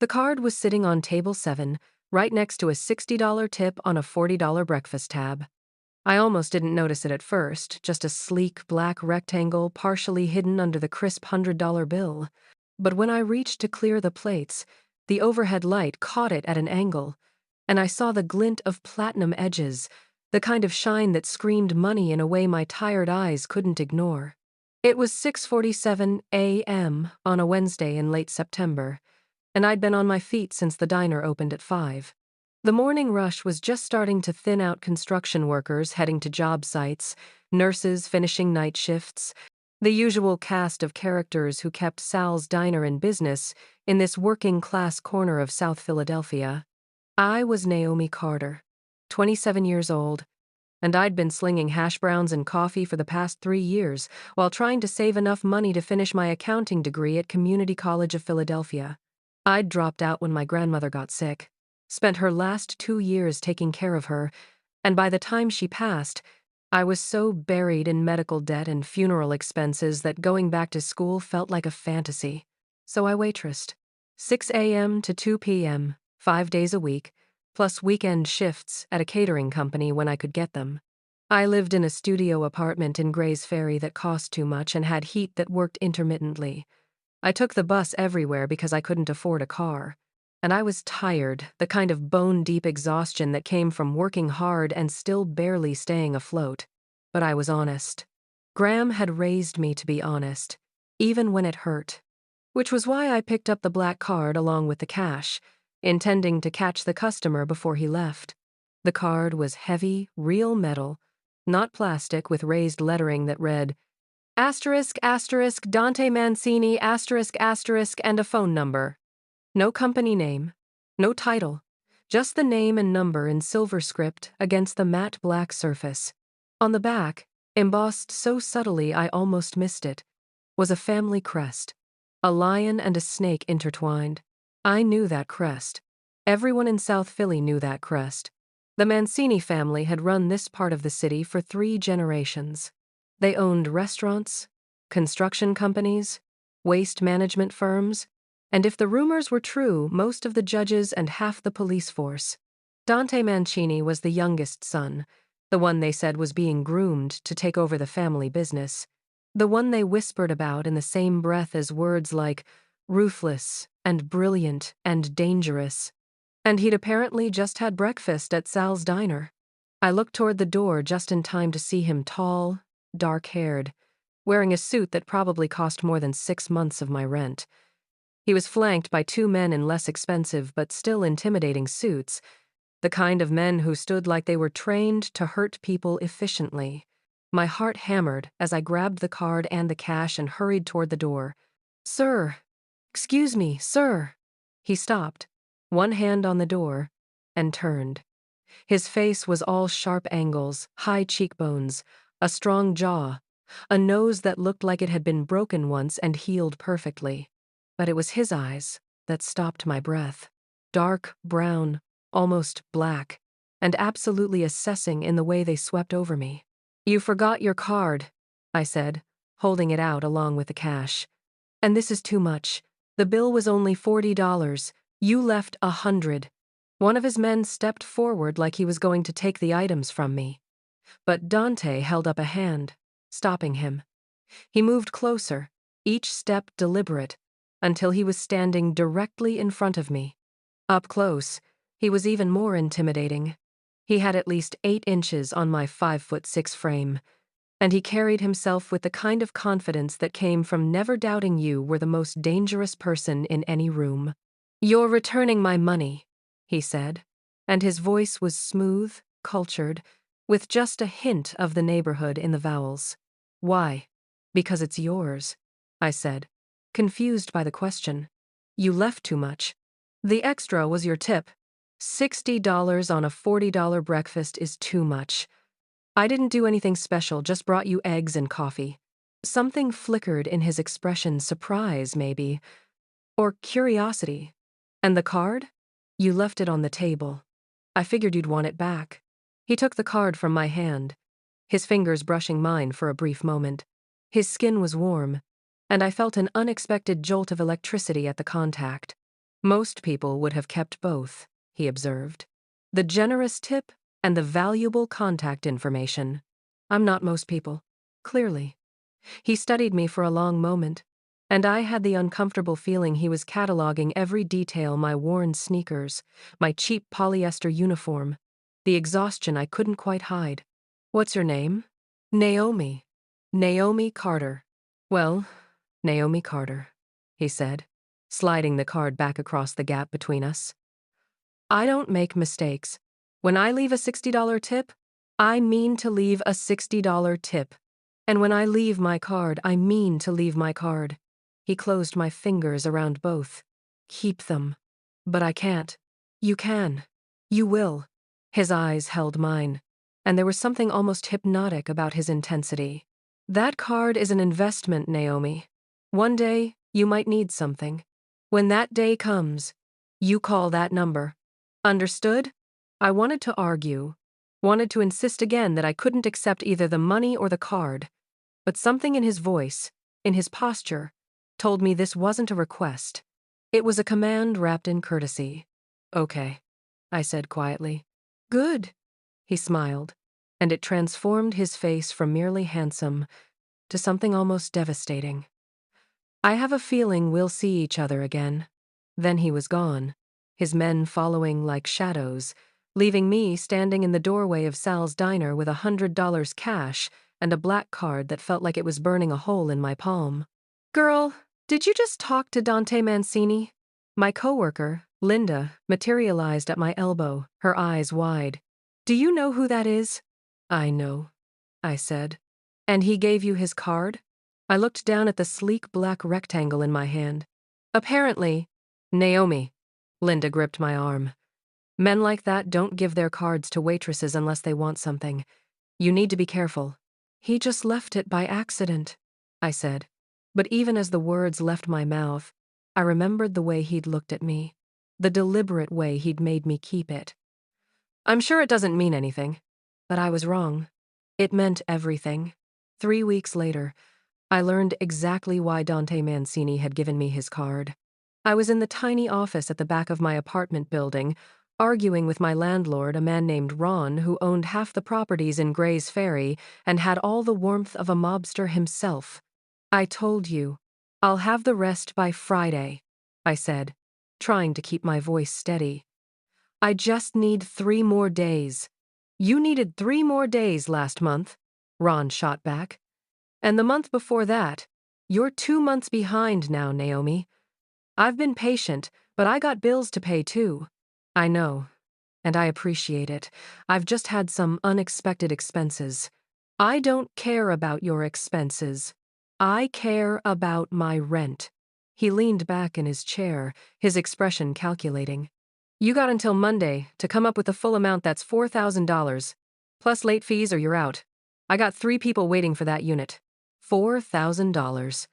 The card was sitting on table 7, right next to a $60 tip on a $40 breakfast tab. I almost didn't notice it at first, just a sleek black rectangle partially hidden under the crisp $100 bill. But when I reached to clear the plates, the overhead light caught it at an angle, and I saw the glint of platinum edges, the kind of shine that screamed money in a way my tired eyes couldn't ignore. It was 6:47 a.m. on a Wednesday in late September, and I'd been on my feet since the diner opened at 5. The morning rush was just starting to thin out construction workers heading to job sites, nurses finishing night shifts, the usual cast of characters who kept Sal's diner in business in this working-class corner of South Philadelphia. I was Naomi Carter, 27 years old, and I'd been slinging hash browns and coffee for the past 3 years while trying to save enough money to finish my accounting degree at Community College of Philadelphia. I'd dropped out when my grandmother got sick, spent her last 2 years taking care of her, and by the time she passed, I was so buried in medical debt and funeral expenses that going back to school felt like a fantasy. So I waitressed. 6 a.m. to 2 p.m., 5 days a week, plus weekend shifts at a catering company when I could get them. I lived in a studio apartment in Gray's Ferry that cost too much and had heat that worked intermittently. I took the bus everywhere because I couldn't afford a car. And I was tired, the kind of bone-deep exhaustion that came from working hard and still barely staying afloat. But I was honest. Graham had raised me to be honest, even when it hurt. Which was why I picked up the black card along with the cash, intending to catch the customer before he left. The card was heavy, real metal, not plastic with raised lettering that read, *** Dante Mancini, ***, and a phone number. No company name, no title, just the name and number in silver script against the matte black surface. On the back, embossed so subtly I almost missed it, was a family crest, a lion and a snake intertwined. I knew that crest. Everyone in South Philly knew that crest. The Mancini family had run this part of the city for 3 generations. They owned restaurants, construction companies, waste management firms, and if the rumors were true, most of the judges and half the police force. Dante Mancini was the youngest son, the one they said was being groomed to take over the family business, the one they whispered about in the same breath as words like ruthless and brilliant and dangerous. And he'd apparently just had breakfast at Sal's diner. I looked toward the door just in time to see him tall, dark-haired, wearing a suit that probably cost more than 6 months of my rent. He was flanked by 2 men in less expensive but still intimidating suits, the kind of men who stood like they were trained to hurt people efficiently. My heart hammered as I grabbed the card and the cash and hurried toward the door. "Sir, excuse me, sir." He stopped, one hand on the door, and turned. His face was all sharp angles, high cheekbones, a strong jaw, a nose that looked like it had been broken once and healed perfectly. But it was his eyes that stopped my breath. Dark brown, almost black, and absolutely assessing in the way they swept over me. "You forgot your card," I said, holding it out along with the cash. "And this is too much. The bill was only $40. You left $100. One of his men stepped forward like he was going to take the items from me. But Dante held up a hand, stopping him. He moved closer, each step deliberate, until he was standing directly in front of me. Up close, he was even more intimidating. He had at least 8 inches on my 5'6" frame, and he carried himself with the kind of confidence that came from never doubting you were the most dangerous person in any room. "You're returning my money," he said, and his voice was smooth, cultured, with just a hint of the neighborhood in the vowels. "Why?" "Because it's yours," I said, confused by the question. "You left too much. The extra was your tip. $60 on a $40 breakfast is too much. I didn't do anything special, just brought you eggs and coffee." Something flickered in his expression, surprise maybe, or curiosity. "And the card? You left it on the table. I figured you'd want it back." He took the card from my hand, his fingers brushing mine for a brief moment. His skin was warm, and I felt an unexpected jolt of electricity at the contact. Most people would have kept both, he observed. The generous tip and the valuable contact information. I'm not most people. Clearly. He studied me for a long moment, and I had the uncomfortable feeling he was cataloging every detail: my worn sneakers, my cheap polyester uniform, the exhaustion I couldn't quite hide. What's your name? Naomi. Naomi Carter. Well, Naomi Carter, he said, sliding the card back across the gap between us. I don't make mistakes. When I leave a $60 tip, I mean to leave a $60 tip. And when I leave my card, I mean to leave my card. He closed my fingers around both. Keep them. But I can't. You can. You will. His eyes held mine, and there was something almost hypnotic about his intensity. That card is an investment, Naomi. One day, you might need something. When that day comes, you call that number. Understood? I wanted to argue, wanted to insist again that I couldn't accept either the money or the card, but something in his voice, in his posture, told me this wasn't a request. It was a command wrapped in courtesy. Okay, I said quietly. Good, he smiled, and it transformed his face from merely handsome to something almost devastating. I have a feeling we'll see each other again. Then he was gone, his men following like shadows, leaving me standing in the doorway of Sal's diner with $100 cash and a black card that felt like it was burning a hole in my palm. Girl, did you just talk to Dante Mancini? My coworker, Linda, materialized at my elbow, her eyes wide. Do you know who that is? I know, I said. And he gave you his card? I looked down at the sleek black rectangle in my hand. Apparently, Naomi. Linda gripped my arm. Men like that don't give their cards to waitresses unless they want something. You need to be careful. He just left it by accident, I said. But even as the words left my mouth, I remembered the way he'd looked at me, the deliberate way he'd made me keep it. I'm sure it doesn't mean anything, but I was wrong. It meant everything. 3 weeks later, I learned exactly why Dante Mancini had given me his card. I was in the tiny office at the back of my apartment building, arguing with my landlord, a man named Ron, who owned half the properties in Gray's Ferry and had all the warmth of a mobster himself. I told you, I'll have the rest by Friday, I said, trying to keep my voice steady. I just need 3 more days. You needed 3 more days last month, Ron shot back. And the month before that, you're 2 months behind now, Naomi. I've been patient, but I got bills to pay too. I know, and I appreciate it. I've just had some unexpected expenses. I don't care about your expenses. I care about my rent. He leaned back in his chair, his expression calculating. You got until Monday to come up with the full amount. That's $4,000, plus late fees or you're out. I got 3 people waiting for that unit. $4,000.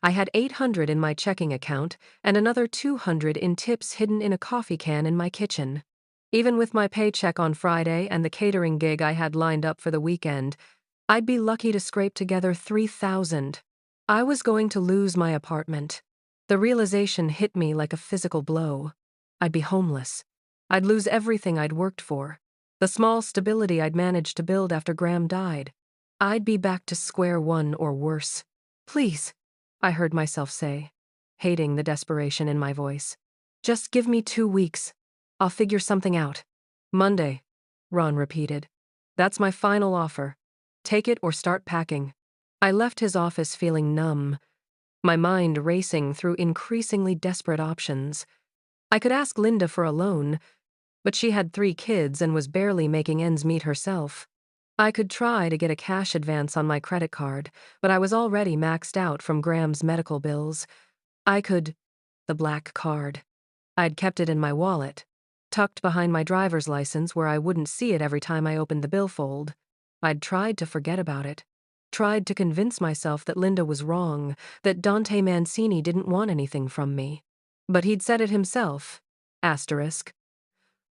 I had $800 in my checking account and another $200 in tips hidden in a coffee can in my kitchen. Even with my paycheck on Friday and the catering gig I had lined up for the weekend, I'd be lucky to scrape together $3,000. I was going to lose my apartment. The realization hit me like a physical blow. I'd be homeless. I'd lose everything I'd worked for, the small stability I'd managed to build after Graham died. I'd be back to square one or worse. Please, I heard myself say, hating the desperation in my voice. Just give me 2 weeks. I'll figure something out. Monday, Ron repeated. That's my final offer. Take it or start packing. I left his office feeling numb, my mind racing through increasingly desperate options. I could ask Linda for a loan, but she had 3 kids and was barely making ends meet herself. I could try to get a cash advance on my credit card, but I was already maxed out from Graham's medical bills. The black card. I'd kept it in my wallet, tucked behind my driver's license where I wouldn't see it every time I opened the billfold. I'd tried to forget about it, tried to convince myself that Linda was wrong, that Dante Mancini didn't want anything from me. But he'd said it himself. Asterisk.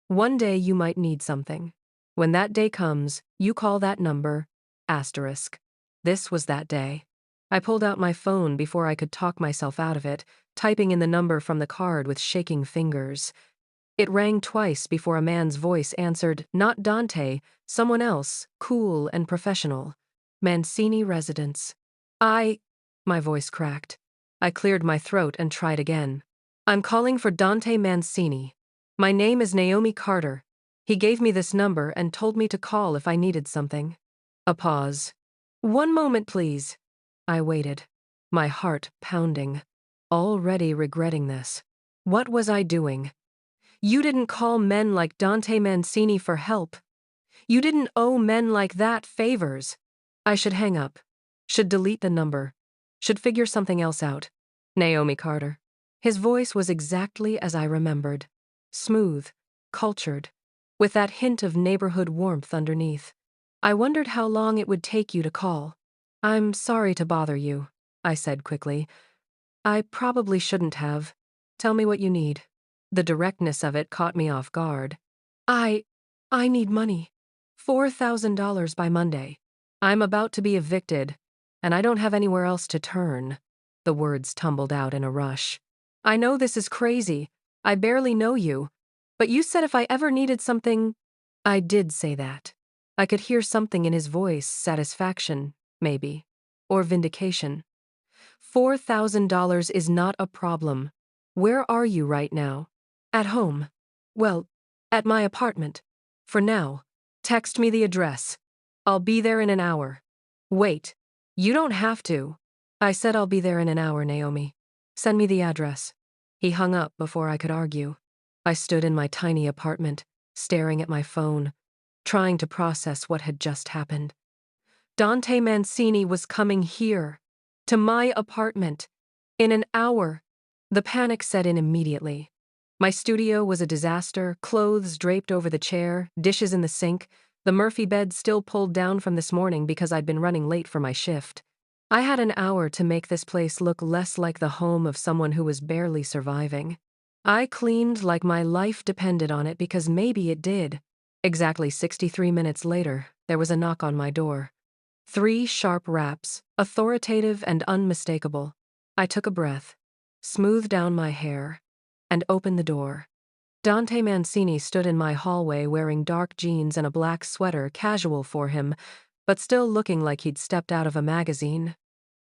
One day you might need something. When that day comes, you call that number, asterisk. This was that day. I pulled out my phone before I could talk myself out of it, typing in the number from the card with shaking fingers. It rang twice before a man's voice answered, not Dante, someone else, cool and professional. Mancini Residence. My voice cracked. I cleared my throat and tried again. I'm calling for Dante Mancini. My name is Naomi Carter. He gave me this number and told me to call if I needed something. A pause. One moment, please. I waited, my heart pounding, already regretting this. What was I doing? You didn't call men like Dante Mancini for help. You didn't owe men like that favors. I should hang up. Should delete the number. Should figure something else out. Naomi Carter. His voice was exactly as I remembered. Smooth, cultured, with that hint of neighborhood warmth underneath. I wondered how long it would take you to call. I'm sorry to bother you, I said quickly. I probably shouldn't have. Tell me what you need. The directness of it caught me off guard. I need money. $4,000 by Monday. I'm about to be evicted, and I don't have anywhere else to turn. The words tumbled out in a rush. I know this is crazy. I barely know you. But you said if I ever needed something. I did say that. I could hear something in his voice, satisfaction, maybe, or vindication. $4,000 is not a problem. Where are you right now? At home. Well, at my apartment. For now. Text me the address. I'll be there in an hour. Wait. You don't have to. I said I'll be there in an hour, Naomi. Send me the address. He hung up before I could argue. I stood in my tiny apartment, staring at my phone, trying to process what had just happened. Dante Mancini was coming here, to my apartment, in an hour. The panic set in immediately. My studio was a disaster, clothes draped over the chair, dishes in the sink, the Murphy bed still pulled down from this morning because I'd been running late for my shift. I had an hour to make this place look less like the home of someone who was barely surviving. I cleaned like my life depended on it because maybe it did. Exactly 63 minutes later, there was a knock on my door. 3 sharp raps, authoritative and unmistakable. I took a breath, smoothed down my hair, and opened the door. Dante Mancini stood in my hallway wearing dark jeans and a black sweater, casual for him, but still looking like he'd stepped out of a magazine.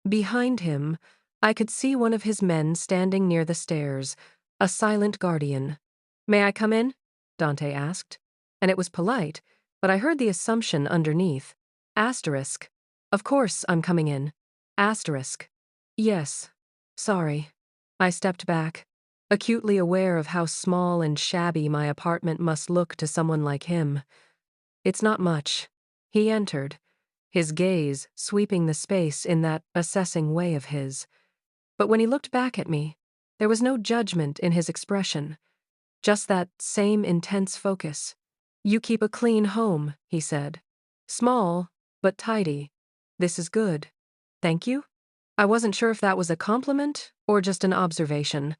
Behind him, I could see one of his men standing near the stairs, a silent guardian. May I come in? Dante asked. And it was polite, but I heard the assumption underneath. Asterisk. Of course I'm coming in. Asterisk. Yes. Sorry. I stepped back, acutely aware of how small and shabby my apartment must look to someone like him. It's not much. He entered, his gaze sweeping the space in that assessing way of his. But when he looked back at me, there was no judgment in his expression, just that same intense focus. You keep a clean home, he said. Small, but tidy. This is good. Thank you? I wasn't sure if that was a compliment or just an observation.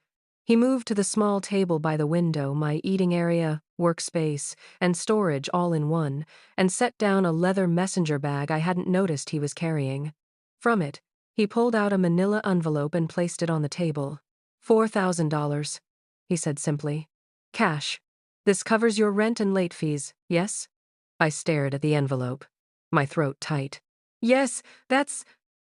He moved to the small table by the window, my eating area, workspace, and storage all in one, and set down a leather messenger bag I hadn't noticed he was carrying. From it, he pulled out a manila envelope and placed it on the table. $4,000, he said simply. Cash. This covers your rent and late fees, yes? I stared at the envelope, my throat tight. Yes,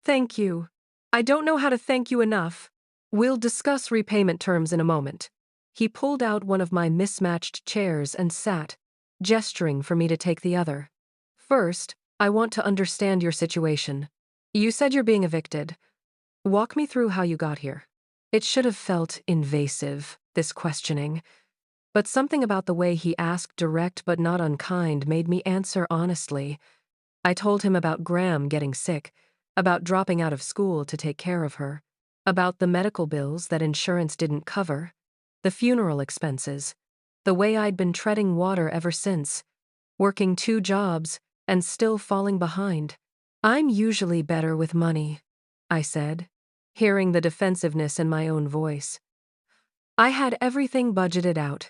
thank you. I don't know how to thank you enough. We'll discuss repayment terms in a moment. He pulled out one of my mismatched chairs and sat, gesturing for me to take the other. First, I want to understand your situation. You said you're being evicted. Walk me through how you got here. It should have felt invasive, this questioning. But something about the way he asked direct but not unkind made me answer honestly. I told him about Graham getting sick, about dropping out of school to take care of her, about the medical bills that insurance didn't cover, the funeral expenses, the way I'd been treading water ever since, working 2 jobs and still falling behind. I'm usually better with money, I said, hearing the defensiveness in my own voice. I had everything budgeted out.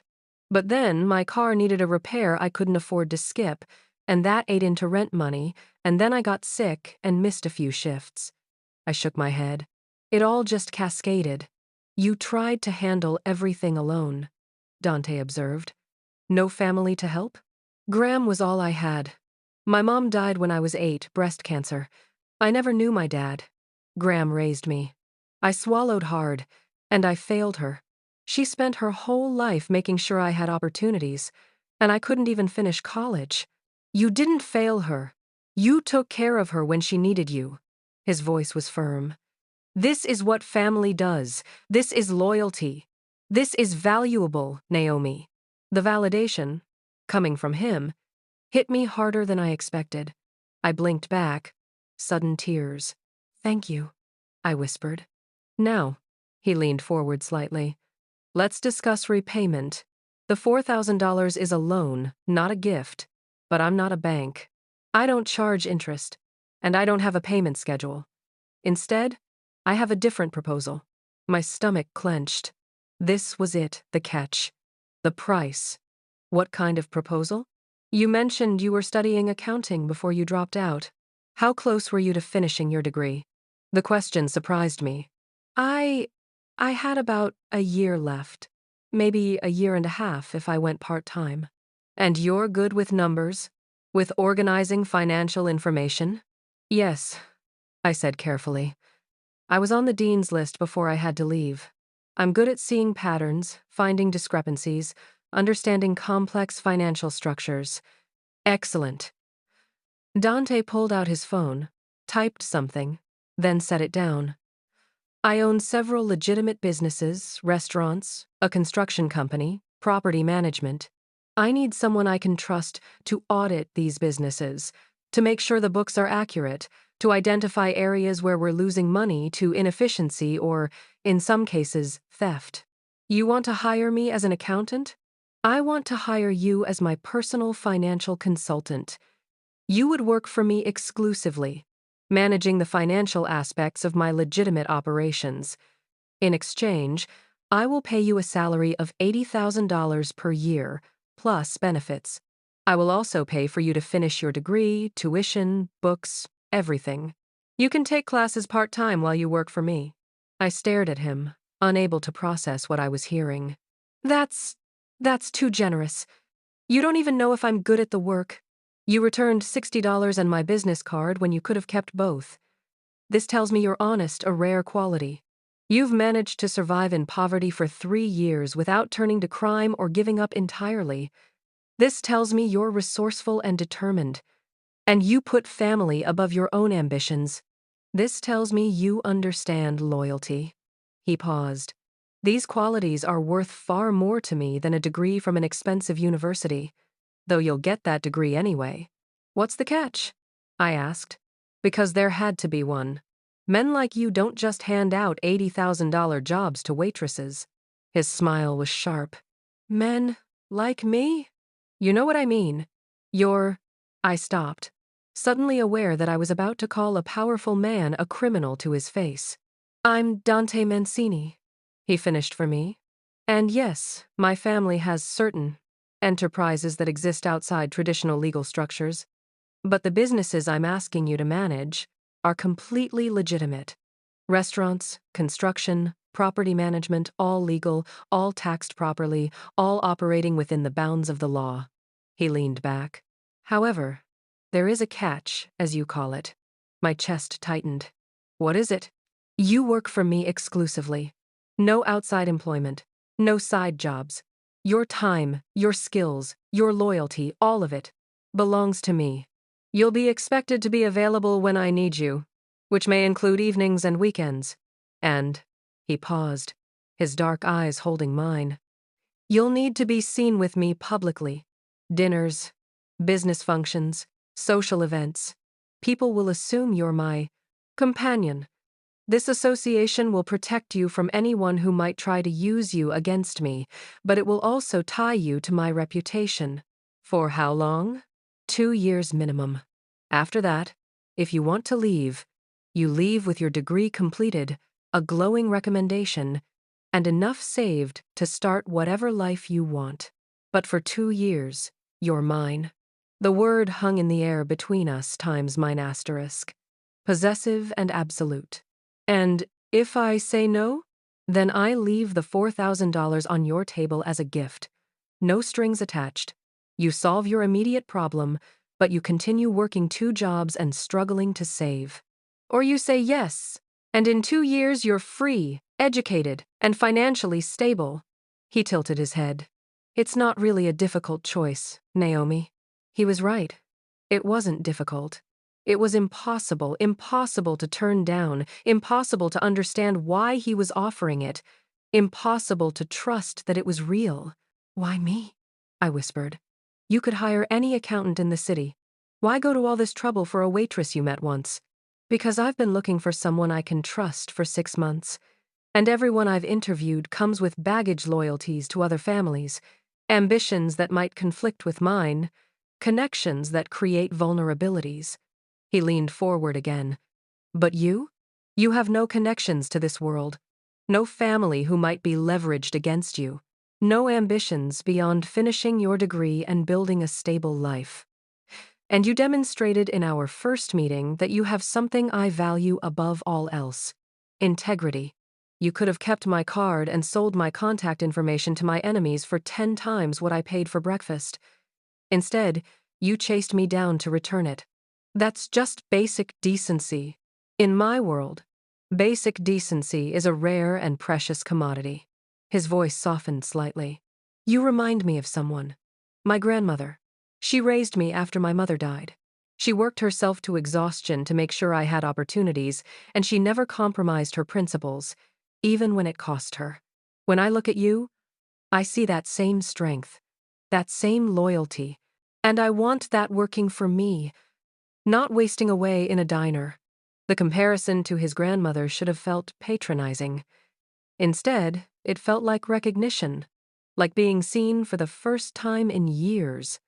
But then my car needed a repair I couldn't afford to skip, and that ate into rent money, and then I got sick and missed a few shifts. I shook my head. It all just cascaded. You tried to handle everything alone, Dante observed. No family to help? Graham was all I had. My mom died when I was 8, breast cancer. I never knew my dad. Graham raised me. I swallowed hard, and I failed her. She spent her whole life making sure I had opportunities, and I couldn't even finish college. You didn't fail her. You took care of her when she needed you. His voice was firm. This is what family does. This is loyalty. This is valuable, Naomi. The validation, coming from him, hit me harder than I expected. I blinked back. Sudden tears. Thank you, I whispered. Now, he leaned forward slightly. Let's discuss repayment. The $4,000 is a loan, not a gift. But I'm not a bank. I don't charge interest. And I don't have a payment schedule. Instead, I have a different proposal. My stomach clenched. This was it, the catch. The price. What kind of proposal? You mentioned you were studying accounting before you dropped out. How close were you to finishing your degree? The question surprised me. I had about a year left. Maybe a year and a half if I went part-time. And you're good with numbers? With organizing financial information? Yes, I said carefully. I was on the dean's list before I had to leave. I'm good at seeing patterns, finding discrepancies, understanding complex financial structures. Excellent. Dante pulled out his phone, typed something, then set it down. I own several legitimate businesses, restaurants, a construction company, property management. I need someone I can trust to audit these businesses, to make sure the books are accurate, to identify areas where we're losing money to inefficiency or, in some cases, theft. You want to hire me as an accountant? I want to hire you as my personal financial consultant. You would work for me exclusively, managing the financial aspects of my legitimate operations. In exchange, I will pay you a salary of $80,000 per year, plus benefits. I will also pay for you to finish your degree, tuition, books, everything. You can take classes part-time while you work for me. I stared at him, unable to process what I was hearing. That's too generous. You don't even know if I'm good at the work. You returned $60 and my business card when you could have kept both. This tells me you're honest, a rare quality. You've managed to survive in poverty for 3 years without turning to crime or giving up entirely. This tells me you're resourceful and determined. And you put family above your own ambitions. This tells me you understand loyalty. He paused. These qualities are worth far more to me than a degree from an expensive university, though you'll get that degree anyway. What's the catch? I asked. Because there had to be one. Men like you don't just hand out $80,000 jobs to waitresses. His smile was sharp. Men like me? You know what I mean. I stopped, suddenly aware that I was about to call a powerful man a criminal to his face. I'm Dante Mancini, he finished for me. And yes, my family has certain enterprises that exist outside traditional legal structures. But the businesses I'm asking you to manage are completely legitimate. Restaurants, construction, property management, all legal, all taxed properly, all operating within the bounds of the law. He leaned back. However, there is a catch, as you call it. My chest tightened. What is it? You work for me exclusively. No outside employment. No side jobs. Your time, your skills, your loyalty, all of it, belongs to me. You'll be expected to be available when I need you, which may include evenings and weekends. And, he paused, his dark eyes holding mine. You'll need to be seen with me publicly. Dinners, business functions, social events. People will assume you're my companion. This association will protect you from anyone who might try to use you against me, but it will also tie you to my reputation. For how long? 2 years minimum. After that, if you want to leave, you leave with your degree completed, a glowing recommendation, and enough saved to start whatever life you want. But for 2 years, you're mine. The word hung in the air between us times mine asterisk. Possessive and absolute. And if I say no, then I leave the $4,000 on your table as a gift. No strings attached. You solve your immediate problem, but you continue working 2 jobs and struggling to save. Or you say yes, and in 2 years you're free, educated, and financially stable. He tilted his head. It's not really a difficult choice, Naomi. He was right. It wasn't difficult. It was impossible to turn down, impossible to understand why he was offering it, impossible to trust that it was real. Why me? I whispered. You could hire any accountant in the city. Why go to all this trouble for a waitress you met once? Because I've been looking for someone I can trust for 6 months, and everyone I've interviewed comes with baggage loyalties to other families, ambitions that might conflict with mine, connections that create vulnerabilities. He leaned forward again. But you? You have no connections to this world. No family who might be leveraged against you. No ambitions beyond finishing your degree and building a stable life. And you demonstrated in our first meeting that you have something I value above all else: integrity. You could have kept my card and sold my contact information to my enemies for 10 times what I paid for breakfast. Instead, you chased me down to return it. That's just basic decency. In my world, basic decency is a rare and precious commodity. His voice softened slightly. You remind me of someone. My grandmother. She raised me after my mother died. She worked herself to exhaustion to make sure I had opportunities, and she never compromised her principles, even when it cost her. When I look at you, I see that same strength, that same loyalty, and I want that working for me, not wasting away in a diner. The comparison to his grandmother should have felt patronizing. Instead, it felt like recognition, like being seen for the first time in years.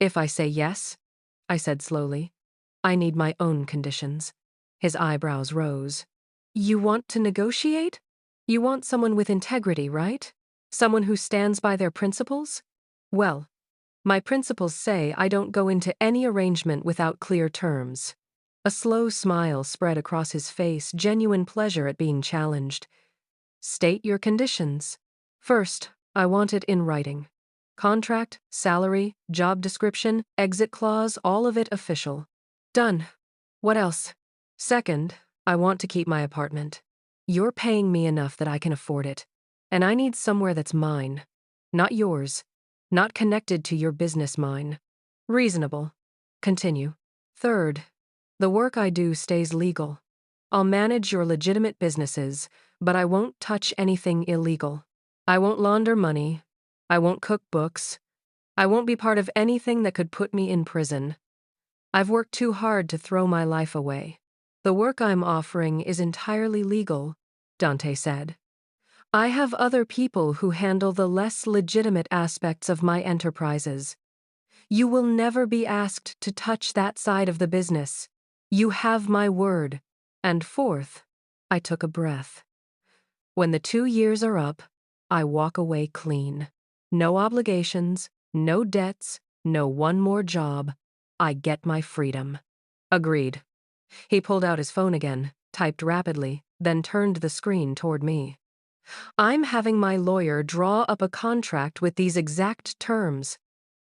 If I say yes, I said slowly, I need my own conditions. His eyebrows rose. You want to negotiate? You want someone with integrity, right? Someone who stands by their principles? Well, my principles say I don't go into any arrangement without clear terms. A slow smile spread across his face, genuine pleasure at being challenged. State your conditions. First, I want it in writing. Contract, salary, job description, exit clause, all of it official. Done. What else? Second, I want to keep my apartment. You're paying me enough that I can afford it. And I need somewhere that's mine. Not yours. Not connected to your business mine. Reasonable. Continue. Third, the work I do stays legal. I'll manage your legitimate businesses, but I won't touch anything illegal. I won't launder money. I won't cook books. I won't be part of anything that could put me in prison. I've worked too hard to throw my life away. The work I'm offering is entirely legal, Dante said. I have other people who handle the less legitimate aspects of my enterprises. You will never be asked to touch that side of the business. You have my word. And fourth, I took a breath. When the 2 years are up, I walk away clean. No obligations, no debts, no one more job. I get my freedom. Agreed. He pulled out his phone again, typed rapidly, then turned the screen toward me. I'm having my lawyer draw up a contract with these exact terms.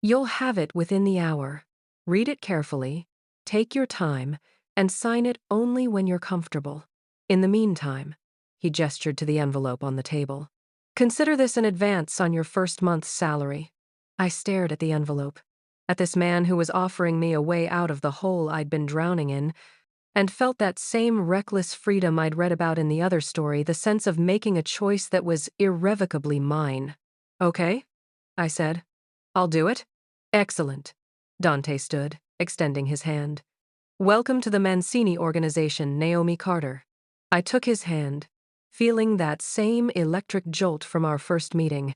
You'll have it within the hour. Read it carefully, take your time, and sign it only when you're comfortable. In the meantime, he gestured to the envelope on the table. Consider this an advance on your first month's salary. I stared at the envelope, at this man who was offering me a way out of the hole I'd been drowning in, and felt that same reckless freedom I'd read about in the other story, the sense of making a choice that was irrevocably mine. Okay, I said. I'll do it. Excellent. Dante stood, extending his hand. Welcome to the Mancini organization, Naomi Carter. I took his hand, feeling that same electric jolt from our first meeting,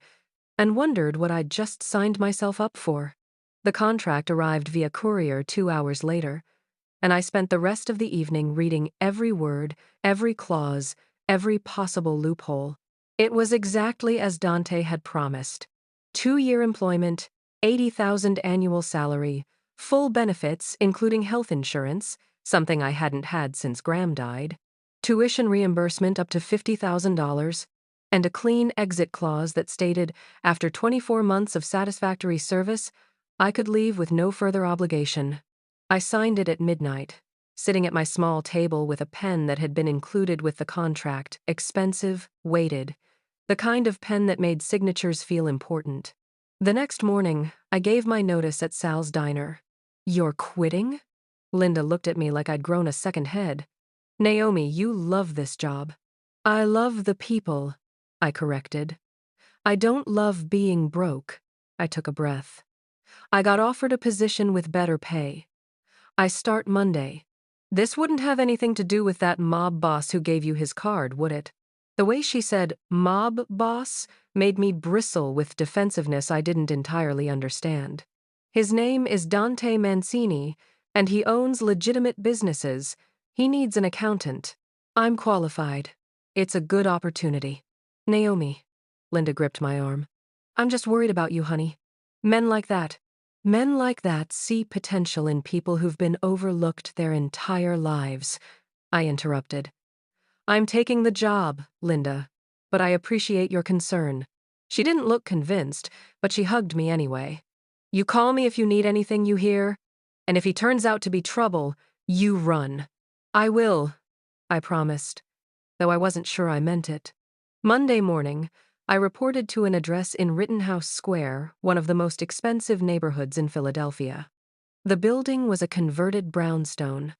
and wondered what I'd just signed myself up for. The contract arrived via courier 2 hours later, and I spent the rest of the evening reading every word, every clause, every possible loophole. It was exactly as Dante had promised. 2-year employment, $80,000 annual salary, full benefits including health insurance, something I hadn't had since Graham died, tuition reimbursement up to $50,000, and a clean exit clause that stated after 24 months of satisfactory service, I could leave with no further obligation. I signed it at midnight, sitting at my small table with a pen that had been included with the contract, expensive, weighted, the kind of pen that made signatures feel important. The next morning, I gave my notice at Sal's diner. "You're quitting?" Linda looked at me like I'd grown a second head. "Naomi, you love this job." "I love the people," I corrected. "I don't love being broke." I took a breath. "I got offered a position with better pay. I start Monday." "This wouldn't have anything to do with that mob boss who gave you his card, would it?" The way she said "mob boss" made me bristle with defensiveness I didn't entirely understand. "His name is Dante Mancini, and he owns legitimate businesses. He needs an accountant. I'm qualified. It's a good opportunity." "Naomi," Linda gripped my arm, "I'm just worried about you, honey. Men like that see potential in people who've been overlooked their entire lives," I interrupted. "I'm taking the job, Linda, but I appreciate your concern." She didn't look convinced, but she hugged me anyway. "You call me if you need anything, you hear? And if he turns out to be trouble, you run." "I will," I promised, though I wasn't sure I meant it. Monday morning, I reported to an address in Rittenhouse Square, one of the most expensive neighborhoods in Philadelphia. The building was a converted brownstone,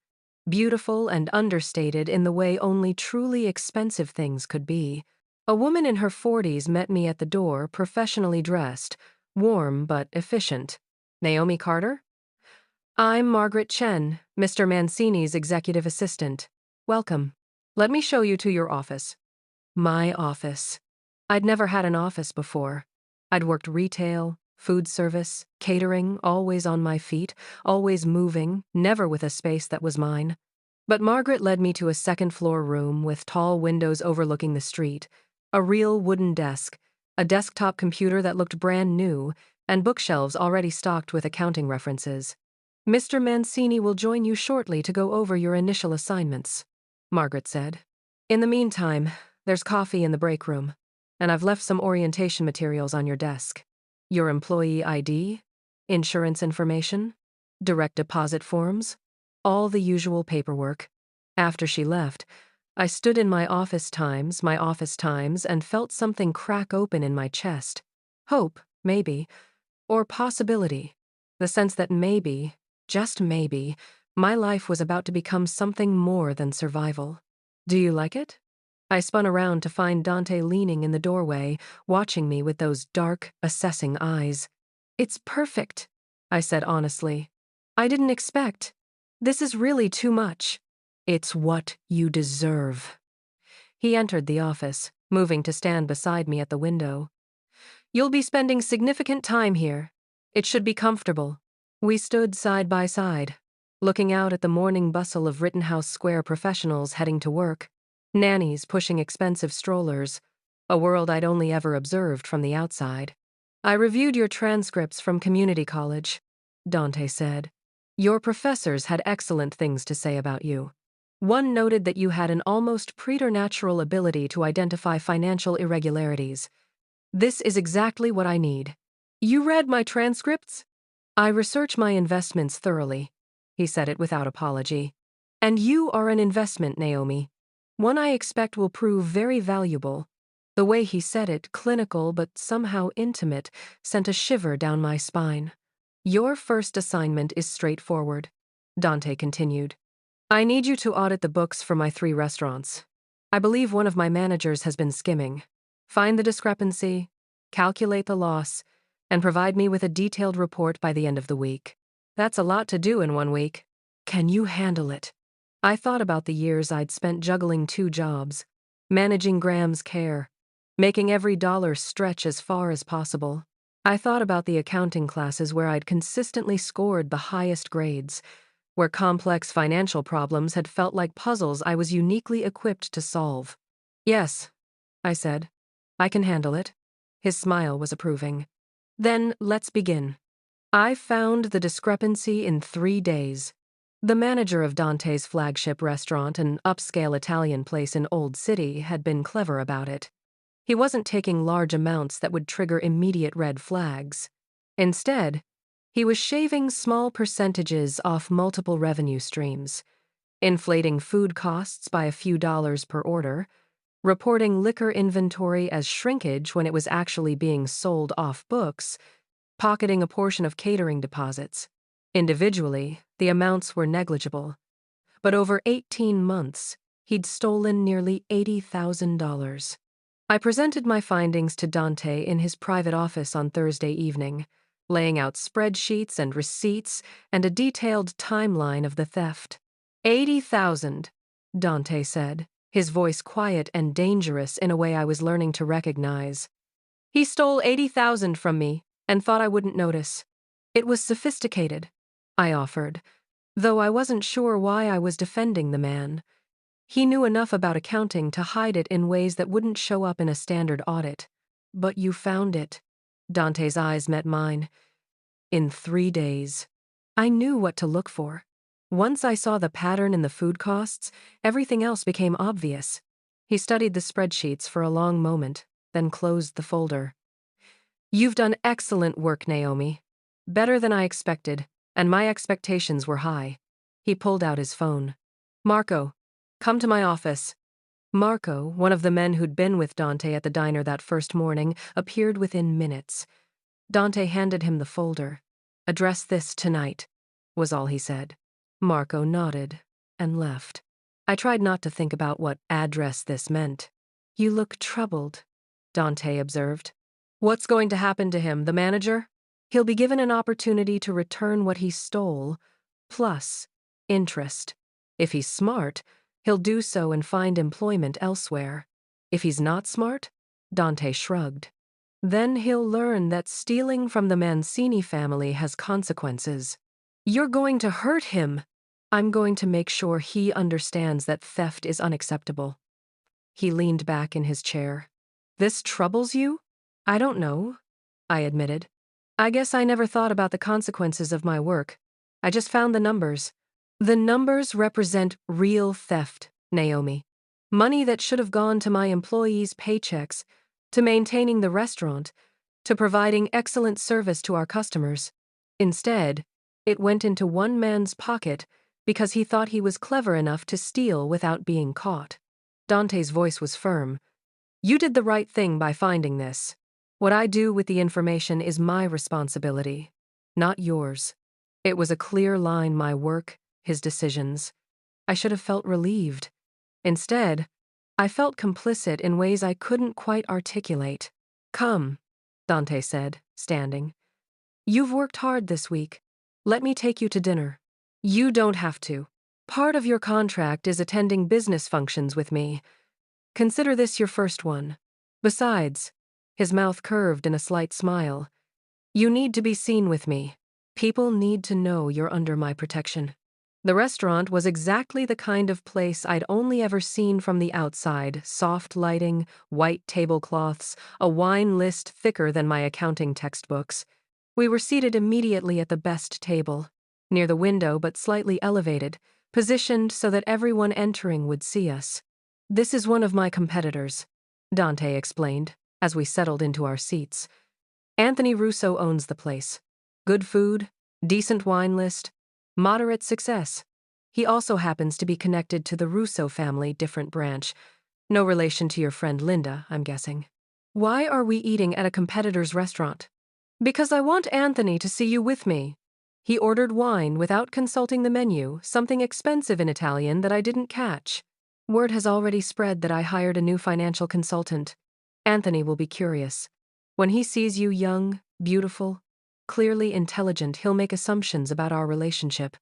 beautiful and understated in the way only truly expensive things could be. A woman in her 40s met me at the door, professionally dressed, warm but efficient. "Naomi Carter?" "I'm Margaret Chen, Mr. Mancini's executive assistant. Welcome. Let me show you to your office." My office. I'd never had an office before. I'd worked retail, food service, catering, always on my feet, always moving, never with a space that was mine. But Margaret led me to a second-floor room with tall windows overlooking the street, a real wooden desk, a desktop computer that looked brand new, and bookshelves already stocked with accounting references. "Mr. Mancini will join you shortly to go over your initial assignments," Margaret said. "In the meantime, there's coffee in the break room, and I've left some orientation materials on your desk. Your employee ID, insurance information, direct deposit forms, all the usual paperwork." After she left, I stood in my office times, and felt something crack open in my chest. Hope, maybe, or possibility. The sense that maybe, just maybe, my life was about to become something more than survival. "Do you like it?" I spun around to find Dante leaning in the doorway, watching me with those dark, assessing eyes. "It's perfect," I said honestly. "I didn't expect. This is really too much." "It's what you deserve." He entered the office, moving to stand beside me at the window. "You'll be spending significant time here. It should be comfortable." We stood side by side, looking out at the morning bustle of Rittenhouse Square professionals heading to work. Nannies pushing expensive strollers, a world I'd only ever observed from the outside. "I reviewed your transcripts from community college," Dante said. "Your professors had excellent things to say about you. One noted that you had an almost preternatural ability to identify financial irregularities. This is exactly what I need." "You read my transcripts?" "I research my investments thoroughly." He said it without apology. "And you are an investment, Naomi. One I expect will prove very valuable." The way he said it, clinical but somehow intimate, sent a shiver down my spine. "Your first assignment is straightforward," Dante continued. "I need you to audit the books for my 3 restaurants. I believe one of my managers has been skimming. Find the discrepancy, calculate the loss, and provide me with a detailed report by the end of the week." That's a lot to do in 1 week. "Can you handle it?" I thought about the years I'd spent juggling 2 jobs, managing Graham's care, making every dollar stretch as far as possible. I thought about the accounting classes where I'd consistently scored the highest grades, where complex financial problems had felt like puzzles I was uniquely equipped to solve. "Yes," I said. "I can handle it." His smile was approving. "Then let's begin. I found the discrepancy in 3 days. The manager of Dante's flagship restaurant, an upscale Italian place in Old City, had been clever about it. He wasn't taking large amounts that would trigger immediate red flags. Instead, he was shaving small percentages off multiple revenue streams, inflating food costs by a few dollars per order, reporting liquor inventory as shrinkage when it was actually being sold off books, pocketing a portion of catering deposits. Individually, the amounts were negligible, but over 18 months, he'd stolen nearly $80,000. I presented my findings to Dante in his private office on Thursday evening, laying out spreadsheets and receipts and a detailed timeline of the theft. 80,000, Dante said, his voice quiet and dangerous in a way I was learning to recognize. He stole 80,000 from me and thought I wouldn't notice. It was sophisticated, I offered, though I wasn't sure why I was defending the man. He knew enough about accounting to hide it in ways that wouldn't show up in a standard audit. But you found it. Dante's eyes met mine. In 3 days. I knew what to look for. Once I saw the pattern in the food costs, everything else became obvious. He studied the spreadsheets for a long moment, then closed the folder. You've done excellent work, Naomi. Better than I expected, and my expectations were high. He pulled out his phone. Marco, come to my office. Marco, one of the men who'd been with Dante at the diner that first morning, appeared within minutes. Dante handed him the folder. Address this tonight, was all he said. Marco nodded and left. I tried not to think about what address this meant. You look troubled, Dante observed. What's going to happen to him, the manager? He'll be given an opportunity to return what he stole, plus interest. If he's smart, he'll do so and find employment elsewhere. If he's not smart, Dante shrugged. Then he'll learn that stealing from the Mancini family has consequences. You're going to hurt him. I'm going to make sure he understands that theft is unacceptable. He leaned back in his chair. This troubles you? I don't know, I admitted. I guess I never thought about the consequences of my work. I just found the numbers. The numbers represent real theft, Naomi. Money that should have gone to my employees' paychecks, to maintaining the restaurant, to providing excellent service to our customers. Instead, it went into one man's pocket because he thought he was clever enough to steal without being caught. Dante's voice was firm. You did the right thing by finding this. What I do with the information is my responsibility, not yours. It was a clear line, my work, his decisions. I should have felt relieved. Instead, I felt complicit in ways I couldn't quite articulate. Come, Dante said, standing. You've worked hard this week. Let me take you to dinner. You don't have to. Part of your contract is attending business functions with me. Consider this your first one. Besides, his mouth curved in a slight smile, you need to be seen with me. People need to know you're under my protection. The restaurant was exactly the kind of place I'd only ever seen from the outside, soft lighting, white tablecloths, a wine list thicker than my accounting textbooks. We were seated immediately at the best table, near the window but slightly elevated, positioned so that everyone entering would see us. This is one of my competitors, Dante explained, as we settled into our seats. Anthony Russo owns the place. Good food, decent wine list, moderate success. He also happens to be connected to the Russo family, different branch. No relation to your friend Linda, I'm guessing. Why are we eating at a competitor's restaurant? Because I want Anthony to see you with me. He ordered wine without consulting the menu, something expensive in Italian that I didn't catch. Word has already spread that I hired a new financial consultant. Anthony will be curious. When he sees you young, beautiful, clearly intelligent, he'll make assumptions about our relationship.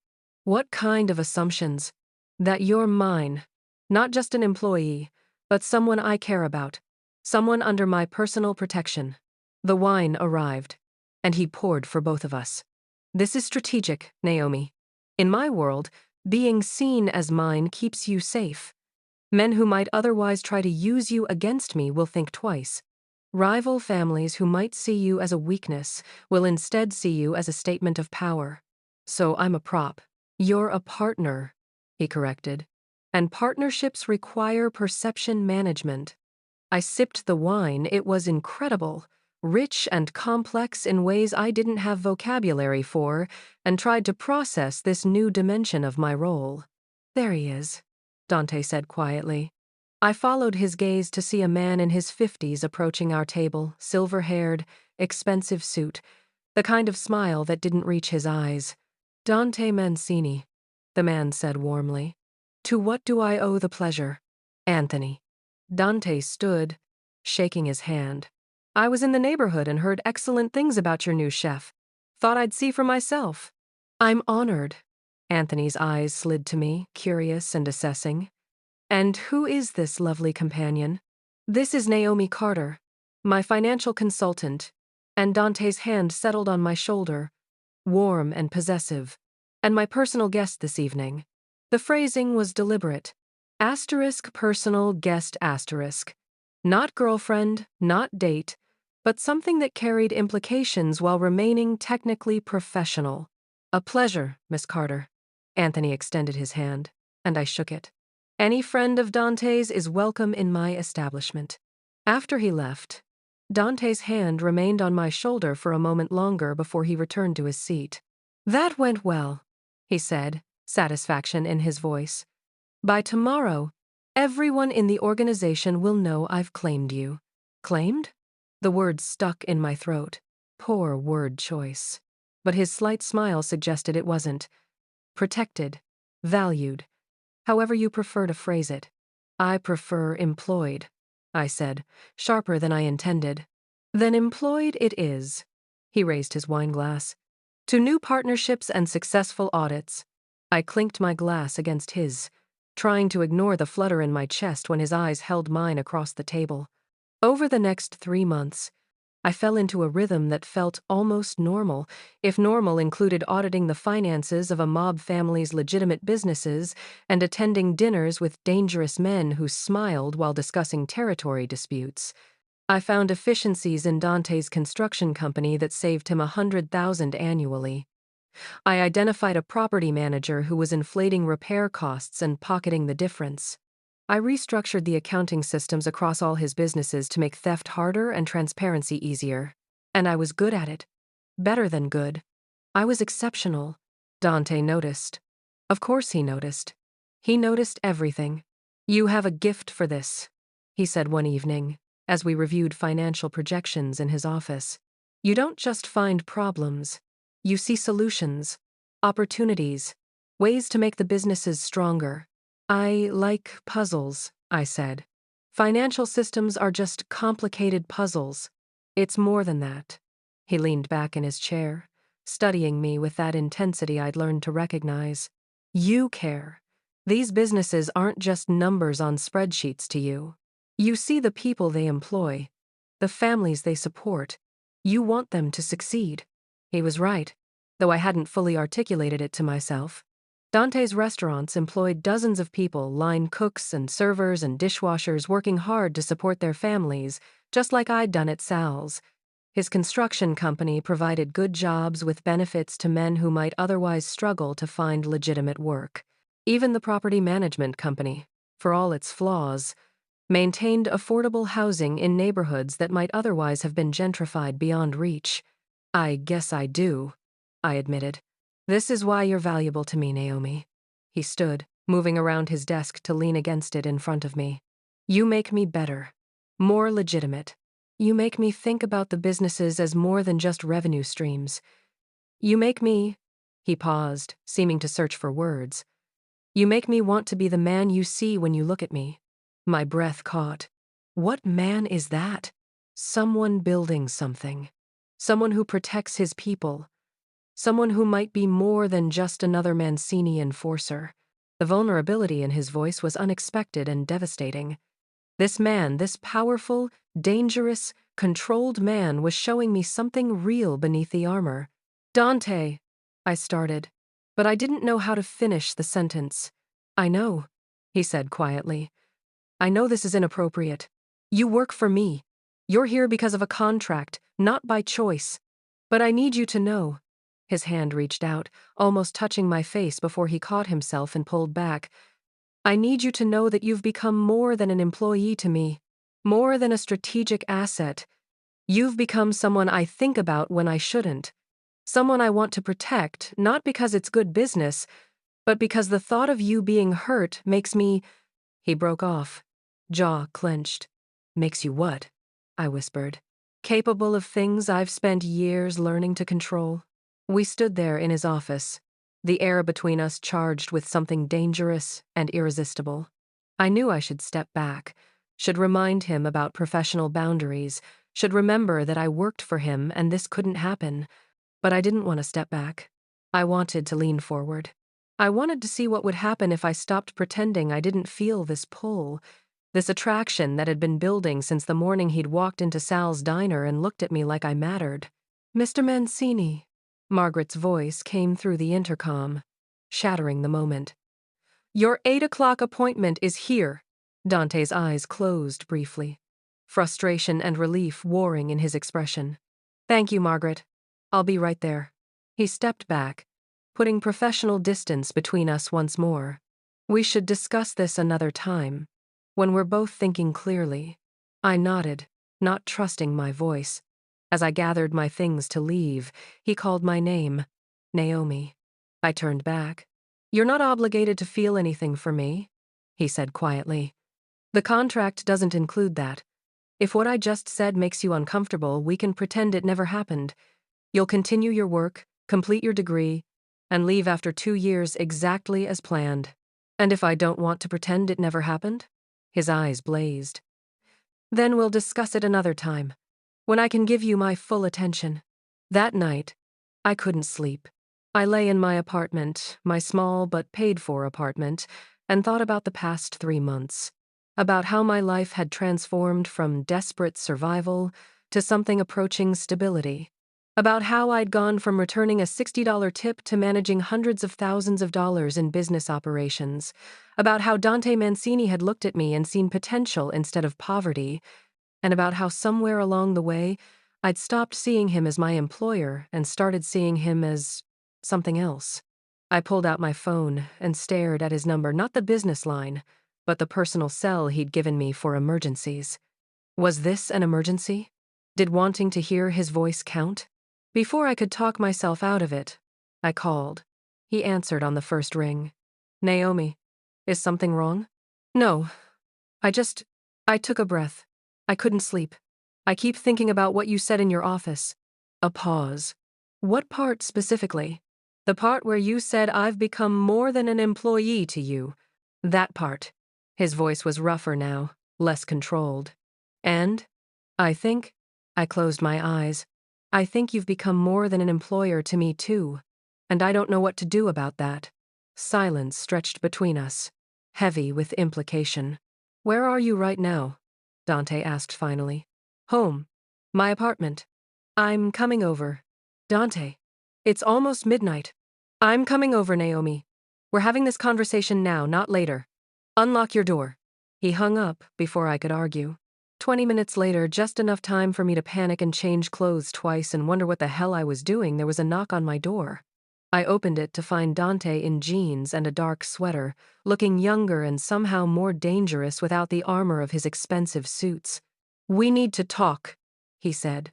What kind of assumptions? That you're mine. Not just an employee, but someone I care about. Someone under my personal protection. The wine arrived, and he poured for both of us. This is strategic, Naomi. In my world, being seen as mine keeps you safe. Men who might otherwise try to use you against me will think twice. Rival families who might see you as a weakness will instead see you as a statement of power. So I'm a prop. You're a partner, he corrected. And partnerships require perception management. I sipped the wine. It was incredible, rich and complex in ways I didn't have vocabulary for, and tried to process this new dimension of my role. There he is, Dante said quietly. I followed his gaze to see a man in his 50s approaching our table, silver-haired, expensive suit, the kind of smile that didn't reach his eyes. Dante Mancini, the man said warmly. To what do I owe the pleasure? Anthony. Dante stood, shaking his hand. I was in the neighborhood and heard excellent things about your new chef. Thought I'd see for myself. I'm honored. Anthony's eyes slid to me, curious and assessing. And who is this lovely companion? This is Naomi Carter, my financial consultant, and Dante's hand settled on my shoulder, warm and possessive, and my personal guest this evening. The phrasing was deliberate. Asterisk personal guest asterisk. Not girlfriend, not date, but something that carried implications while remaining technically professional. A pleasure, Miss Carter. Anthony extended his hand, and I shook it. Any friend of Dante's is welcome in my establishment. After he left, Dante's hand remained on my shoulder for a moment longer before he returned to his seat. That went well, he said, satisfaction in his voice. By tomorrow, everyone in the organization will know I've claimed you. Claimed? The word stuck in my throat. Poor word choice. But his slight smile suggested it wasn't. Protected. Valued. However you prefer to phrase it. I prefer employed, I said, sharper than I intended. Then employed it is. He raised his wine glass. To new partnerships and successful audits. I clinked my glass against his, trying to ignore the flutter in my chest when his eyes held mine across the table. Over the next 3 months, I fell into a rhythm that felt almost normal, if normal included auditing the finances of a mob family's legitimate businesses and attending dinners with dangerous men who smiled while discussing territory disputes. I found efficiencies in Dante's construction company that saved him $100,000 annually. I identified a property manager who was inflating repair costs and pocketing the difference. I restructured the accounting systems across all his businesses to make theft harder and transparency easier. And I was good at it. Better than good. I was exceptional. Dante noticed. Of course he noticed. He noticed everything. You have a gift for this, he said one evening, as we reviewed financial projections in his office. You don't just find problems. You see solutions, opportunities, ways to make the businesses stronger. I like puzzles, I said. Financial systems are just complicated puzzles. It's more than that. He leaned back in his chair, studying me with that intensity I'd learned to recognize. You care. These businesses aren't just numbers on spreadsheets to you. You see the people they employ, the families they support. You want them to succeed. He was right, though I hadn't fully articulated it to myself. Dante's restaurants employed dozens of people, line cooks and servers and dishwashers working hard to support their families, just like I'd done at Sal's. His construction company provided good jobs with benefits to men who might otherwise struggle to find legitimate work. Even the property management company, for all its flaws, maintained affordable housing in neighborhoods that might otherwise have been gentrified beyond reach. I guess I do, I admitted. This is why you're valuable to me, Naomi. He stood, moving around his desk to lean against it in front of me. You make me better, more legitimate. You make me think about the businesses as more than just revenue streams. You make me, he paused, seeming to search for words. You make me want to be the man you see when you look at me. My breath caught. What man is that? Someone building something. Someone who protects his people. Someone who might be more than just another Mancini enforcer. The vulnerability in his voice was unexpected and devastating. This man, this powerful, dangerous, controlled man was showing me something real beneath the armor. Dante, I started, but I didn't know how to finish the sentence. I know, he said quietly. I know this is inappropriate. You work for me. You're here because of a contract, not by choice. But I need you to know. His hand reached out, almost touching my face before he caught himself and pulled back. I need you to know that you've become more than an employee to me, more than a strategic asset. You've become someone I think about when I shouldn't. Someone I want to protect, not because it's good business, but because the thought of you being hurt makes me— He broke off, jaw clenched. Makes you what? I whispered. Capable of things I've spent years learning to control. We stood there in his office, the air between us charged with something dangerous and irresistible. I knew I should step back, should remind him about professional boundaries, should remember that I worked for him and this couldn't happen. But I didn't want to step back. I wanted to lean forward. I wanted to see what would happen if I stopped pretending I didn't feel this pull, this attraction that had been building since the morning he'd walked into Sal's diner and looked at me like I mattered. Mr. Mancini. Margaret's voice came through the intercom, shattering the moment. Your 8 o'clock appointment is here. Dante's eyes closed briefly, frustration and relief warring in his expression. Thank you, Margaret. I'll be right there. He stepped back, putting professional distance between us once more. We should discuss this another time, when we're both thinking clearly. I nodded, not trusting my voice. As I gathered my things to leave, he called my name, Naomi. I turned back. You're not obligated to feel anything for me, he said quietly. The contract doesn't include that. If what I just said makes you uncomfortable, we can pretend it never happened. You'll continue your work, complete your degree, and leave after 2 years exactly as planned. And if I don't want to pretend it never happened? His eyes blazed. Then we'll discuss it another time, when I can give you my full attention. That night, I couldn't sleep. I lay in my apartment, my small but paid-for apartment, and thought about the past 3 months, about how my life had transformed from desperate survival to something approaching stability, about how I'd gone from returning a $60 tip to managing hundreds of thousands of dollars in business operations, about how Dante Mancini had looked at me and seen potential instead of poverty, and about how somewhere along the way, I'd stopped seeing him as my employer and started seeing him as something else. I pulled out my phone and stared at his number, not the business line, but the personal cell he'd given me for emergencies. Was this an emergency? Did wanting to hear his voice count? Before I could talk myself out of it, I called. He answered on the first ring. Naomi, is something wrong? No. I took a breath. I couldn't sleep. I keep thinking about what you said in your office. A pause. What part specifically? The part where you said I've become more than an employee to you. That part. His voice was rougher now, less controlled. And? I closed my eyes. I think you've become more than an employer to me too. And I don't know what to do about that. Silence stretched between us, heavy with implication. Where are you right now? Dante asked finally. Home. My apartment. I'm coming over. Dante. It's almost midnight. I'm coming over, Naomi. We're having this conversation now, not later. Unlock your door. He hung up before I could argue. 20 minutes later, just enough time for me to panic and change clothes twice and wonder what the hell I was doing, there was a knock on my door. I opened it to find Dante in jeans and a dark sweater, looking younger and somehow more dangerous without the armor of his expensive suits. We need to talk, he said.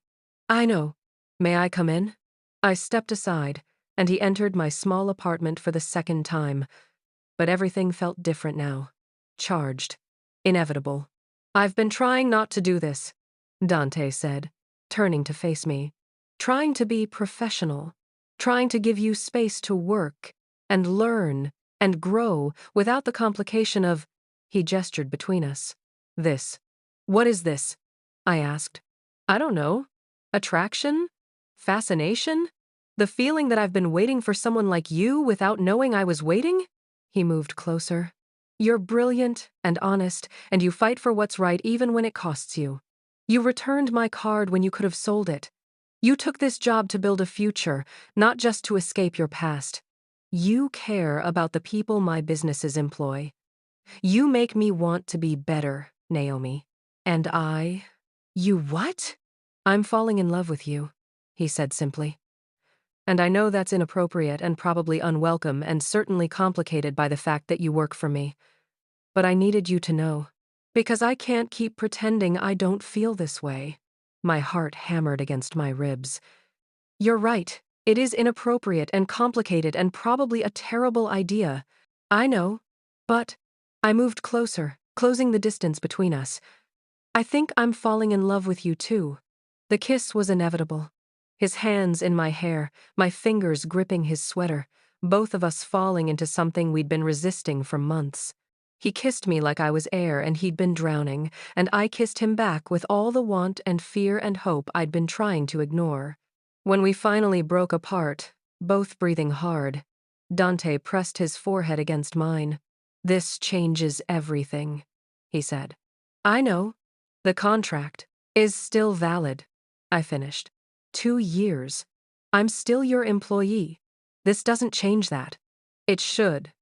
I know. May I come in? I stepped aside, and he entered my small apartment for the second time. But everything felt different now. Charged. Inevitable. I've been trying not to do this, Dante said, turning to face me. Trying to be professional. Trying to give you space to work and learn and grow without the complication of— He gestured between us. This. What is this? I asked. I don't know. Attraction? Fascination? The feeling that I've been waiting for someone like you without knowing I was waiting? He moved closer. You're brilliant and honest, and you fight for what's right even when it costs you. You returned my card when you could have sold it. You took this job to build a future, not just to escape your past. You care about the people my businesses employ. You make me want to be better, Naomi. And You what? I'm falling in love with you, he said simply. And I know that's inappropriate and probably unwelcome and certainly complicated by the fact that you work for me. But I needed you to know. Because I can't keep pretending I don't feel this way. My heart hammered against my ribs. You're right. It is inappropriate and complicated and probably a terrible idea. I know. But I moved closer, closing the distance between us. I think I'm falling in love with you too. The kiss was inevitable. His hands in my hair, my fingers gripping his sweater, both of us falling into something we'd been resisting for months. He kissed me like I was air and he'd been drowning, and I kissed him back with all the want and fear and hope I'd been trying to ignore. When we finally broke apart, both breathing hard, Dante pressed his forehead against mine. "This changes everything," he said. "I know. The contract is still valid," I finished. 2 years. I'm still your employee. This doesn't change that. It should,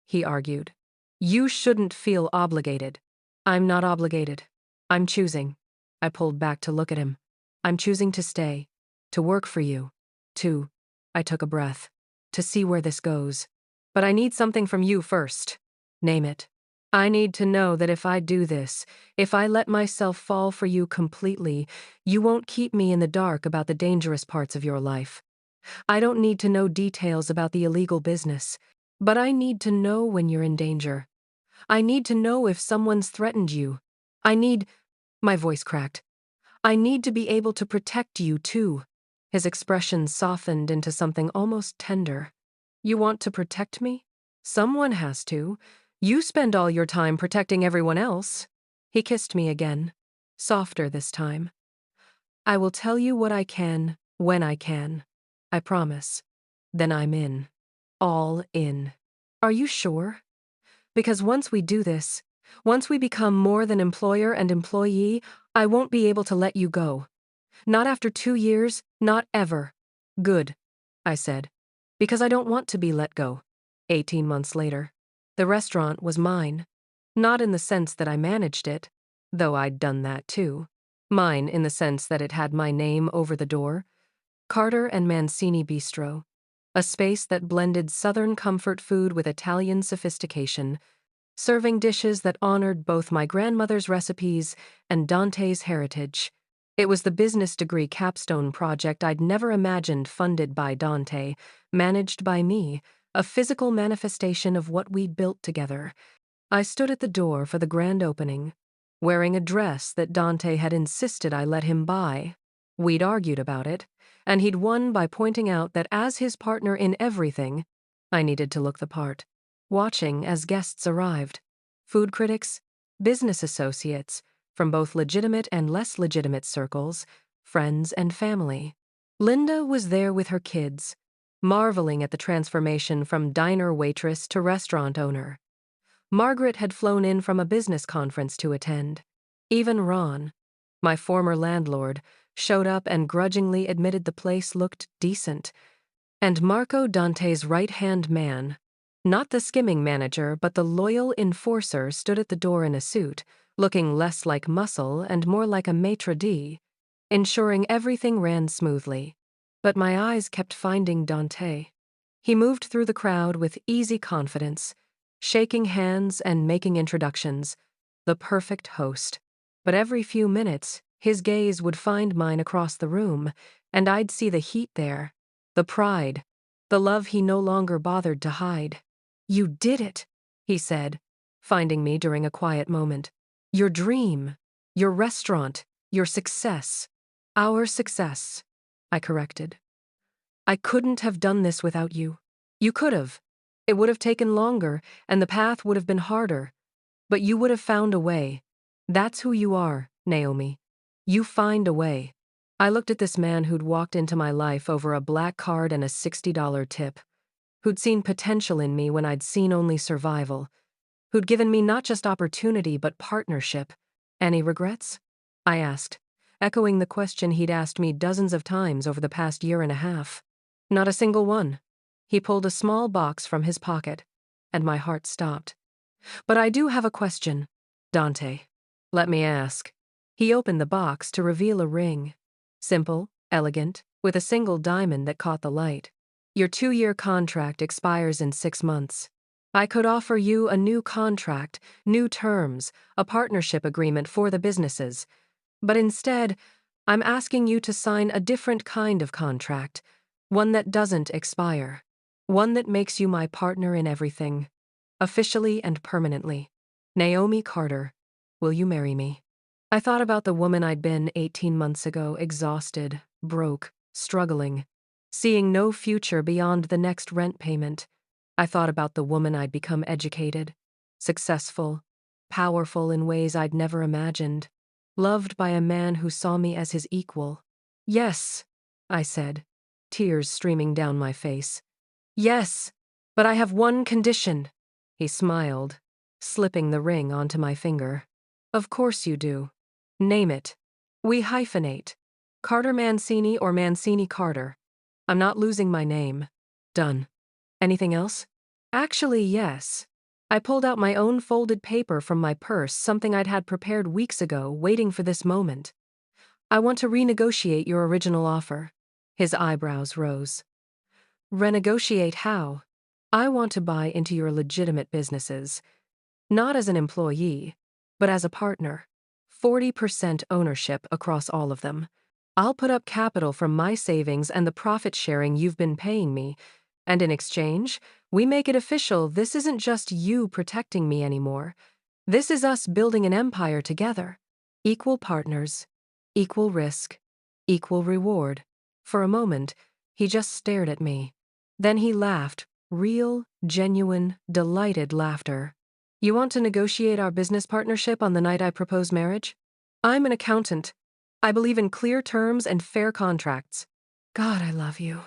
he argued. You shouldn't feel obligated. I'm not obligated. I'm choosing. I pulled back to look at him. I'm choosing to stay, to work for you, to, I took a breath, to see where this goes. But I need something from you first. Name it. I need to know that if I do this, if I let myself fall for you completely, you won't keep me in the dark about the dangerous parts of your life. I don't need to know details about the illegal business, but I need to know when you're in danger. I need to know if someone's threatened you. My voice cracked. I need to be able to protect you too. His expression softened into something almost tender. You want to protect me? Someone has to. You spend all your time protecting everyone else. He kissed me again, softer this time. I will tell you what I can, when I can. I promise. Then I'm in. All in. Are you sure? Because once we do this, once we become more than employer and employee, I won't be able to let you go. Not after 2 years, not ever. Good, I said. Because I don't want to be let go. 18 months later. The restaurant was mine. Not in the sense that I managed it, though I'd done that too. Mine in the sense that it had my name over the door. Carter and Mancini Bistro. A space that blended Southern comfort food with Italian sophistication, serving dishes that honored both my grandmother's recipes and Dante's heritage. It was the business degree capstone project I'd never imagined, funded by Dante, managed by me, a physical manifestation of what we'd built together. I stood at the door for the grand opening, wearing a dress that Dante had insisted I let him buy. We'd argued about it, and he'd won by pointing out that as his partner in everything, I needed to look the part. Watching as guests arrived. Food critics, business associates, from both legitimate and less legitimate circles, friends and family. Linda was there with her kids, marveling at the transformation from diner waitress to restaurant owner. Margaret had flown in from a business conference to attend. Even Ron, my former landlord, showed up and grudgingly admitted the place looked decent. And Marco, Dante's right-hand man, not the skimming manager but the loyal enforcer, stood at the door in a suit, looking less like muscle and more like a maitre d', ensuring everything ran smoothly. But my eyes kept finding Dante. He moved through the crowd with easy confidence, shaking hands and making introductions, the perfect host. But every few minutes, his gaze would find mine across the room, and I'd see the heat there, the pride, the love he no longer bothered to hide. You did it, he said, finding me during a quiet moment. Your dream, your restaurant, your success. Our success, I corrected. I couldn't have done this without you. You could have. It would have taken longer, and the path would have been harder. But you would have found a way. That's who you are, Naomi. You find a way. I looked at this man who'd walked into my life over a black card and a $60 tip, who'd seen potential in me when I'd seen only survival, who'd given me not just opportunity but partnership. Any regrets? I asked, echoing the question he'd asked me dozens of times over the past year and a half. Not a single one. He pulled a small box from his pocket, and my heart stopped. But I do have a question, Dante. Let me ask. He opened the box to reveal a ring. Simple, elegant, with a single diamond that caught the light. Your 2-year contract expires in 6 months. I could offer you a new contract, new terms, a partnership agreement for the businesses. But instead, I'm asking you to sign a different kind of contract, one that doesn't expire, one that makes you my partner in everything, officially and permanently. Naomi Carter, will you marry me? I thought about the woman I'd been 18 months ago, exhausted, broke, struggling, seeing no future beyond the next rent payment. I thought about the woman I'd become, educated, successful, powerful in ways I'd never imagined, loved by a man who saw me as his equal. Yes, I said, tears streaming down my face. Yes, but I have one condition. He smiled, slipping the ring onto my finger. Of course you do. Name it. We hyphenate. Carter Mancini or Mancini Carter. I'm not losing my name. Done. Anything else? Actually, yes. I pulled out my own folded paper from my purse, something I'd had prepared weeks ago, waiting for this moment. I want to renegotiate your original offer. His eyebrows rose. Renegotiate how? I want to buy into your legitimate businesses, not as an employee, but as a partner. 40% ownership across all of them. I'll put up capital from my savings and the profit sharing you've been paying me, and in exchange, we make it official. This isn't just you protecting me anymore. This is us building an empire together. Equal partners, equal risk, equal reward. For a moment, he just stared at me. Then he laughed, real, genuine, delighted laughter. You want to negotiate our business partnership on the night I propose marriage? I'm an accountant. I believe in clear terms and fair contracts. God, I love you.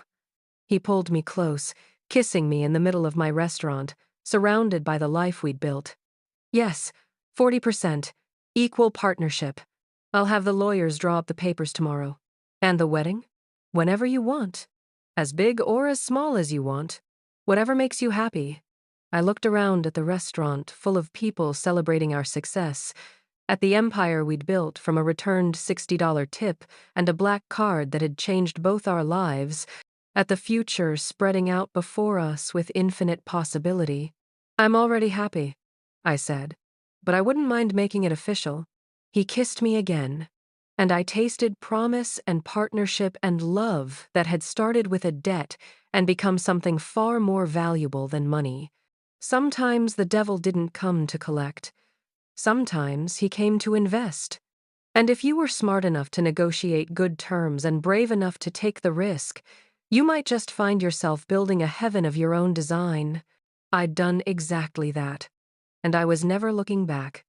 He pulled me close, kissing me in the middle of my restaurant, surrounded by the life we'd built. Yes, 40%. Equal partnership. I'll have the lawyers draw up the papers tomorrow. And the wedding? Whenever you want. As big or as small as you want. Whatever makes you happy. I looked around at the restaurant, full of people celebrating our success, at the empire we'd built from a returned $60 tip and a black card that had changed both our lives, at the future spreading out before us with infinite possibility. I'm already happy, I said, but I wouldn't mind making it official. He kissed me again, and I tasted promise and partnership and love that had started with a debt and become something far more valuable than money. Sometimes the devil didn't come to collect. Sometimes he came to invest. And if you were smart enough to negotiate good terms and brave enough to take the risk, you might just find yourself building a heaven of your own design. I'd done exactly that, and I was never looking back.